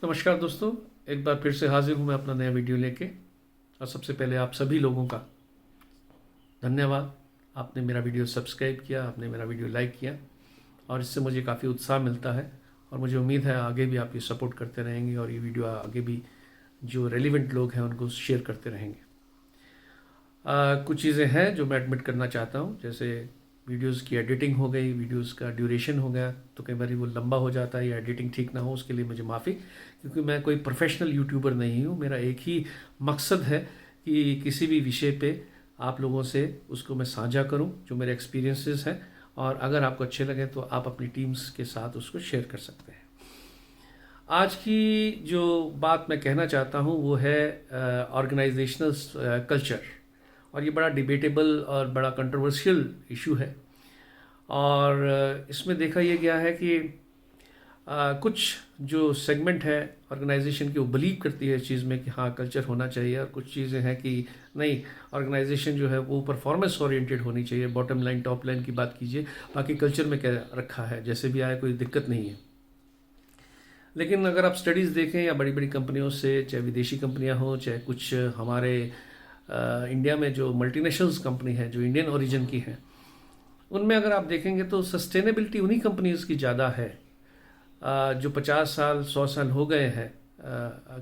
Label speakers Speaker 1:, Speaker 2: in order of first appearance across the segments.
Speaker 1: नमस्कार दोस्तों, एक बार फिर से हाजिर हूँ मैं अपना नया वीडियो लेके। और सबसे पहले आप सभी लोगों का धन्यवाद। आपने मेरा वीडियो सब्सक्राइब किया, आपने मेरा वीडियो लाइक किया और इससे मुझे काफ़ी उत्साह मिलता है और मुझे उम्मीद है आगे भी आप ये सपोर्ट करते रहेंगे और ये वीडियो आगे भी जो रेलिवेंट लोग हैं उनको शेयर करते रहेंगे। कुछ चीज़ें हैं जो मैं एडमिट करना चाहता हूँ, जैसे वीडियोस की एडिटिंग हो गई, वीडियोस का ड्यूरेशन हो गया तो कई बार वो लंबा हो जाता है या एडिटिंग ठीक ना हो, उसके लिए मुझे माफ़ी, क्योंकि मैं कोई प्रोफेशनल यूट्यूबर नहीं हूँ। मेरा एक ही मकसद है कि किसी भी विषय पे आप लोगों से उसको मैं साझा करूँ जो मेरे एक्सपीरियंसेस हैं, और अगर आपको अच्छे लगे तो आप अपनी टीम्स के साथ उसको शेयर कर सकते हैं। आज की जो बात मैं कहना चाहता हूँ वो है ऑर्गेनाइजेशनल कल्चर, और ये बड़ा डिबेटेबल और बड़ा कंट्रोवर्शियल इशू है। और इसमें देखा यह गया है कि कुछ जो सेगमेंट है ऑर्गेनाइजेशन की वो बिलीव करती है इस चीज़ में कि हाँ कल्चर होना चाहिए, और कुछ चीज़ें हैं कि नहीं, ऑर्गेनाइजेशन जो है वो परफॉर्मेंस ओरिएंटेड होनी चाहिए, बॉटम लाइन टॉप लाइन की बात कीजिए, बाकी कल्चर में क्या रखा है जैसे भी आए कोई दिक्कत नहीं है। लेकिन अगर आप स्टडीज़ देखें या बड़ी बड़ी कंपनियों से, चाहे विदेशी कंपनियां हों चाहे कुछ हमारे इंडिया में जो मल्टीनेशनल्स कंपनी है जो इंडियन ओरिजिन की हैं, उनमें अगर आप देखेंगे तो सस्टेनेबिलिटी उन्हीं कंपनीज की ज़्यादा है जो 50 साल 100 साल हो गए हैं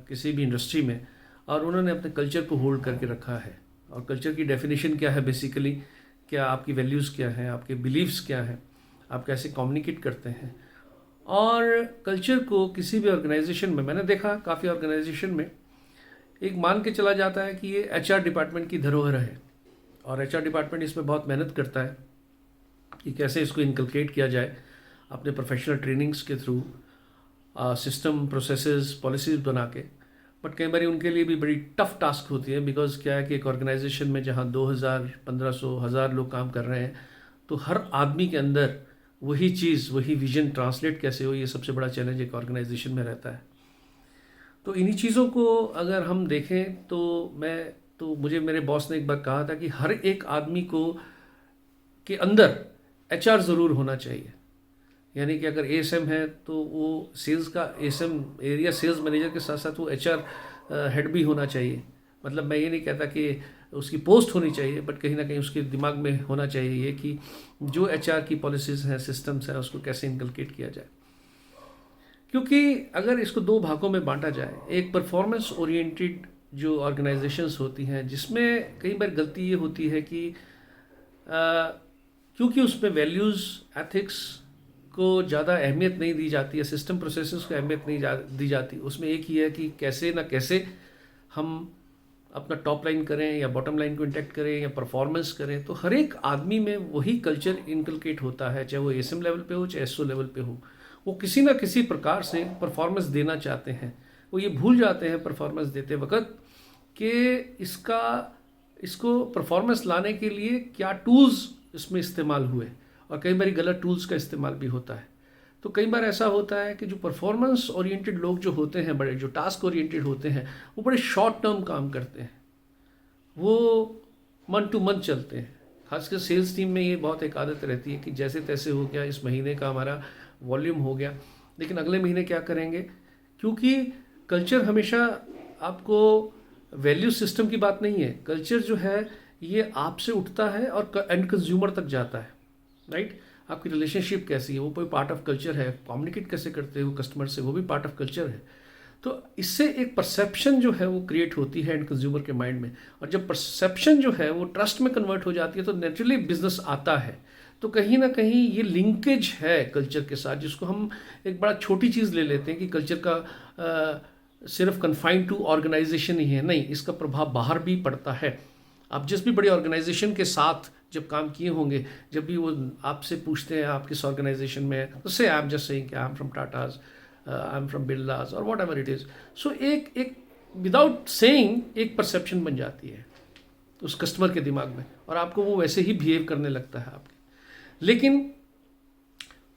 Speaker 1: किसी भी इंडस्ट्री में, और उन्होंने अपने कल्चर को होल्ड करके रखा है। और कल्चर की डेफिनेशन क्या है बेसिकली, क्या आपकी वैल्यूज़ क्या हैं, आपके बिलीव्स क्या हैं, आप कैसे कम्युनिकेट करते हैं। और कल्चर को किसी भी ऑर्गेनाइजेशन में मैंने देखा, काफ़ी ऑर्गेनाइजेशन में एक मान के चला जाता है कि ये एचआर डिपार्टमेंट की धरोहर है, और एचआर डिपार्टमेंट इसमें बहुत मेहनत करता है कि कैसे इसको इनकलकेट किया जाए अपने प्रोफेशनल ट्रेनिंग्स के थ्रू, सिस्टम प्रोसेसेस पॉलिसीज बना के। बट कई बार उनके लिए भी बड़ी टफ टास्क होती है, बिकॉज क्या है कि एक ऑर्गेनाइजेशन में जहाँ 2000 1500 1000 लोग काम कर रहे हैं, तो हर आदमी के अंदर वही चीज़, वही विजन ट्रांसलेट कैसे हो, ये सबसे बड़ा चैलेंज एक ऑर्गेनाइजेशन में रहता है। तो इन्हीं चीज़ों को अगर हम देखें तो मुझे मेरे बॉस ने एक बार कहा था कि हर एक आदमी को के अंदर एचआर ज़रूर होना चाहिए। यानी कि अगर एएसएम है तो वो सेल्स का एएसएम एरिया सेल्स मैनेजर के साथ साथ वो एचआर हेड भी होना चाहिए। मतलब मैं ये नहीं कहता कि उसकी पोस्ट होनी चाहिए, बट कहीं ना कहीं उसके दिमाग में होना चाहिए ये कि जो एचआर की पॉलिसीज़ हैं, सिस्टम्स हैं, उसको कैसे इनकलकेट किया जाए। क्योंकि अगर इसको दो भागों में बांटा जाए, एक परफॉर्मेंस ओरिएंटेड जो ऑर्गेनाइजेशंस होती हैं जिसमें कई बार गलती ये होती है कि क्योंकि उसमें वैल्यूज़ एथिक्स को ज़्यादा अहमियत नहीं दी जाती है, सिस्टम प्रोसेसेस को अहमियत नहीं दी जाती, उसमें एक ही है कि कैसे ना कैसे हम अपना टॉप लाइन करें या बॉटम लाइन को इंटैक्ट करें या परफॉर्मेंस करें। तो हर एक आदमी में वही कल्चर इनकलकेट होता है, चाहे वो एसएम लेवल पे हो चाहे एसओ लेवल पे हो। वो किसी ना किसी प्रकार से परफॉर्मेंस देना चाहते हैं। वो ये भूल जाते हैं परफॉर्मेंस देते वक्त कि इसको परफॉर्मेंस लाने के लिए क्या टूल्स इसमें इस्तेमाल हुए, और कई बार गलत टूल्स का इस्तेमाल भी होता है। तो कई बार ऐसा होता है कि जो परफॉर्मेंस ओरिएंटेड लोग जो होते हैं, बड़े जो टास्क ओरिएंटेड होते हैं, वो बड़े शॉर्ट टर्म काम करते हैं, वो मन टू मन चलते हैं। खासकर सेल्स टीम में ये बहुत एक आदत रहती है कि जैसे तैसे हो गया, इस महीने का हमारा वॉल्यूम हो गया, लेकिन अगले महीने क्या करेंगे। क्योंकि कल्चर हमेशा आपको वैल्यू सिस्टम की बात नहीं है। कल्चर जो है ये आपसे उठता है और एंड कंज्यूमर तक जाता है, राइट। आपकी रिलेशनशिप कैसी है वो कोई पार्ट ऑफ कल्चर है, कम्युनिकेट कैसे करते हो कस्टमर से वो भी पार्ट ऑफ कल्चर है। तो इससे एक परसेप्शन जो है वो क्रिएट होती है एंड कंज्यूमर के माइंड में, और जब परसेप्शन जो है वो ट्रस्ट में कन्वर्ट हो जाती है तो नेचुरली बिजनेस आता है। तो कहीं ना कहीं ये लिंकेज है कल्चर के साथ, जिसको हम एक बड़ा छोटी चीज़ ले लेते हैं कि कल्चर का सिर्फ कन्फाइंड टू ऑर्गेनाइजेशन ही है, नहीं, इसका प्रभाव बाहर भी पड़ता है। आप जिस भी बड़ी ऑर्गेनाइजेशन के साथ जब काम किए होंगे, जब भी वो आपसे पूछते हैं आप किस ऑर्गेनाइजेशन में है, तो से आई एम जस्ट सेइंग कि I am from Tatas, I am from Birlas और वॉट एवर इट इज़। सो एक विदाउट सेइंग एक परसेप्शन बन जाती है उस कस्टमर के दिमाग में, और आपको वो वैसे ही बिहेव करने लगता है आपके। लेकिन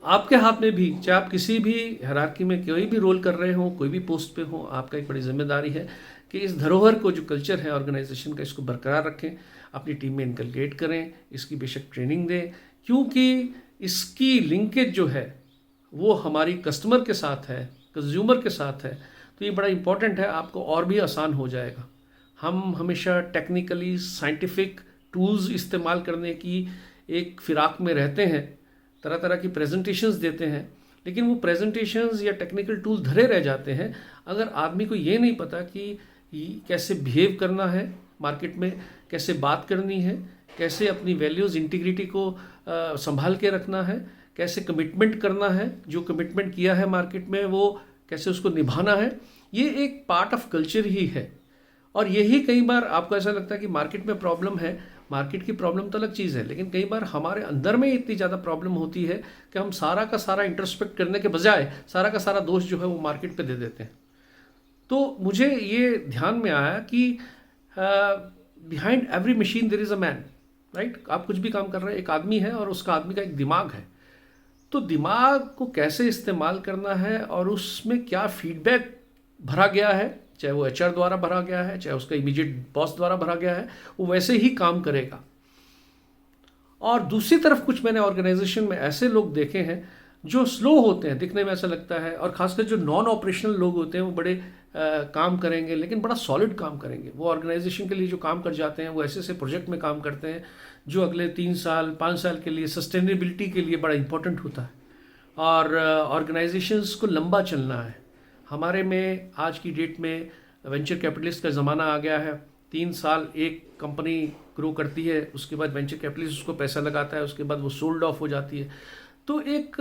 Speaker 1: आपके हाथ में भी, चाहे आप किसी भी हायरार्की में कोई भी रोल कर रहे हो, कोई भी पोस्ट पे हो, आपका एक बड़ी जिम्मेदारी है कि इस धरोहर को, जो कल्चर है ऑर्गेनाइजेशन का, इसको बरकरार रखें, अपनी टीम में इनकलकेट करें, इसकी बेशक ट्रेनिंग दें, क्योंकि इसकी लिंकेज जो है वो हमारी कस्टमर के साथ है, कंज्यूमर के साथ है। तो ये बड़ा इंपॉर्टेंट है, आपको और भी आसान हो जाएगा। हम हमेशा टेक्निकली साइंटिफिक टूल्स इस्तेमाल करने की एक फिराक में रहते हैं, तरह तरह की प्रेजेंटेशंस देते हैं, लेकिन वो प्रेजेंटेशंस या टेक्निकल टूल धरे रह जाते हैं अगर आदमी को ये नहीं पता कि कैसे बिहेव करना है मार्केट में, कैसे बात करनी है, कैसे अपनी वैल्यूज़ इंटीग्रिटी को संभाल के रखना है, कैसे कमिटमेंट करना है, जो कमिटमेंट किया है मार्केट में वो कैसे उसको निभाना है। ये एक पार्ट ऑफ कल्चर ही है। और यही कई बार आपको ऐसा लगता है कि मार्केट में प्रॉब्लम है, मार्केट की प्रॉब्लम तो अलग चीज़ है, लेकिन कई बार हमारे अंदर में इतनी ज़्यादा प्रॉब्लम होती है कि हम सारा का सारा इंट्रोस्पेक्ट करने के बजाय सारा का सारा दोष जो है वो मार्केट पे दे देते हैं। तो मुझे ये ध्यान में आया कि behind every machine there is a man, right. आप कुछ भी काम कर रहे हैं, एक आदमी है और उसका आदमी का एक दिमाग है। तो दिमाग को कैसे इस्तेमाल करना है और उसमें क्या फीडबैक भरा गया है, चाहे वो एचआर द्वारा भरा गया है, चाहे उसका इमीडिएट बॉस द्वारा भरा गया है, वो वैसे ही काम करेगा। और दूसरी तरफ कुछ मैंने ऑर्गेनाइजेशन में ऐसे लोग देखे हैं जो स्लो होते हैं, दिखने में ऐसा लगता है, और खासकर जो नॉन ऑपरेशनल लोग होते हैं वो बड़े काम करेंगे लेकिन बड़ा सॉलिड काम करेंगे। वो ऑर्गेनाइजेशन के लिए जो काम कर जाते हैं वो ऐसे ऐसे प्रोजेक्ट में काम करते हैं जो अगले 3 साल 5 साल के लिए सस्टेनेबिलिटी के लिए बड़ा इंपॉर्टेंट होता है। और ऑर्गेनाइजेशंस को लंबा चलना है। हमारे में आज की डेट में वेंचर कैपिटलिस्ट का ज़माना आ गया है। 3 साल एक कंपनी ग्रो करती है, उसके बाद वेंचर कैपिटलिस्ट उसको पैसा लगाता है, उसके बाद वो सोल्ड ऑफ हो जाती है। तो एक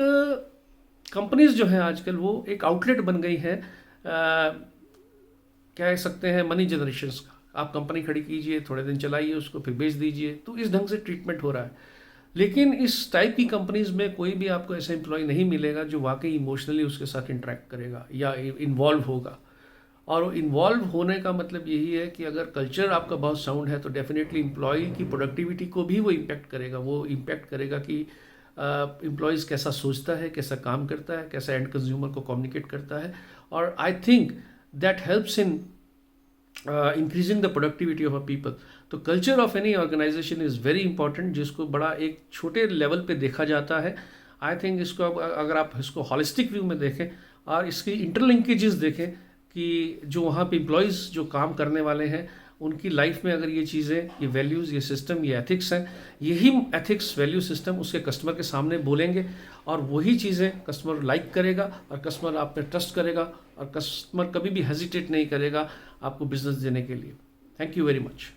Speaker 1: कंपनीज जो हैं आजकल वो एक आउटलेट बन गई है, कह सकते हैं मनी जनरेशंस का। आप कंपनी खड़ी कीजिए, थोड़े दिन चलाइए उसको, फिर बेच दीजिए, तो इस ढंग से ट्रीटमेंट हो रहा है। लेकिन इस टाइप की कंपनीज में कोई भी आपको ऐसा एम्प्लॉय नहीं मिलेगा जो वाकई इमोशनली उसके साथ इंटरेक्ट करेगा या इन्वॉल्व होगा। और इन्वॉल्व होने का मतलब यही है कि अगर कल्चर आपका बहुत साउंड है तो डेफिनेटली एम्प्लॉय की प्रोडक्टिविटी को भी वो इम्पैक्ट करेगा। वो इम्पैक्ट करेगा कि एम्प्लॉयज़ कैसा सोचता है, कैसा काम करता है, कैसा एंड कंज्यूमर को कम्युनिकेट करता है। और I think that helps in increasing the productivity of a people. तो culture of any organization is very important, जिसको बड़ा एक छोटे लेवल पे देखा जाता है। आई थिंक इसको अगर आप इसको हॉलिस्टिक व्यू में देखें और इसकी इंटरलिंकेजेस देखें कि जो वहाँ पे एम्प्लॉयज़ जो काम करने वाले हैं उनकी लाइफ में अगर ये चीज़ें, ये वैल्यूज़, ये सिस्टम, ये एथिक्स हैं, यही एथिक्स वैल्यू सिस्टम उसके कस्टमर के सामने बोलेंगे और वही चीज़ें कस्टमर लाइक करेगा और कस्टमर आप पे ट्रस्ट करेगा और कस्टमर कभी भी हेजिटेट नहीं करेगा आपको बिजनेस देने के लिए। Thank you very much.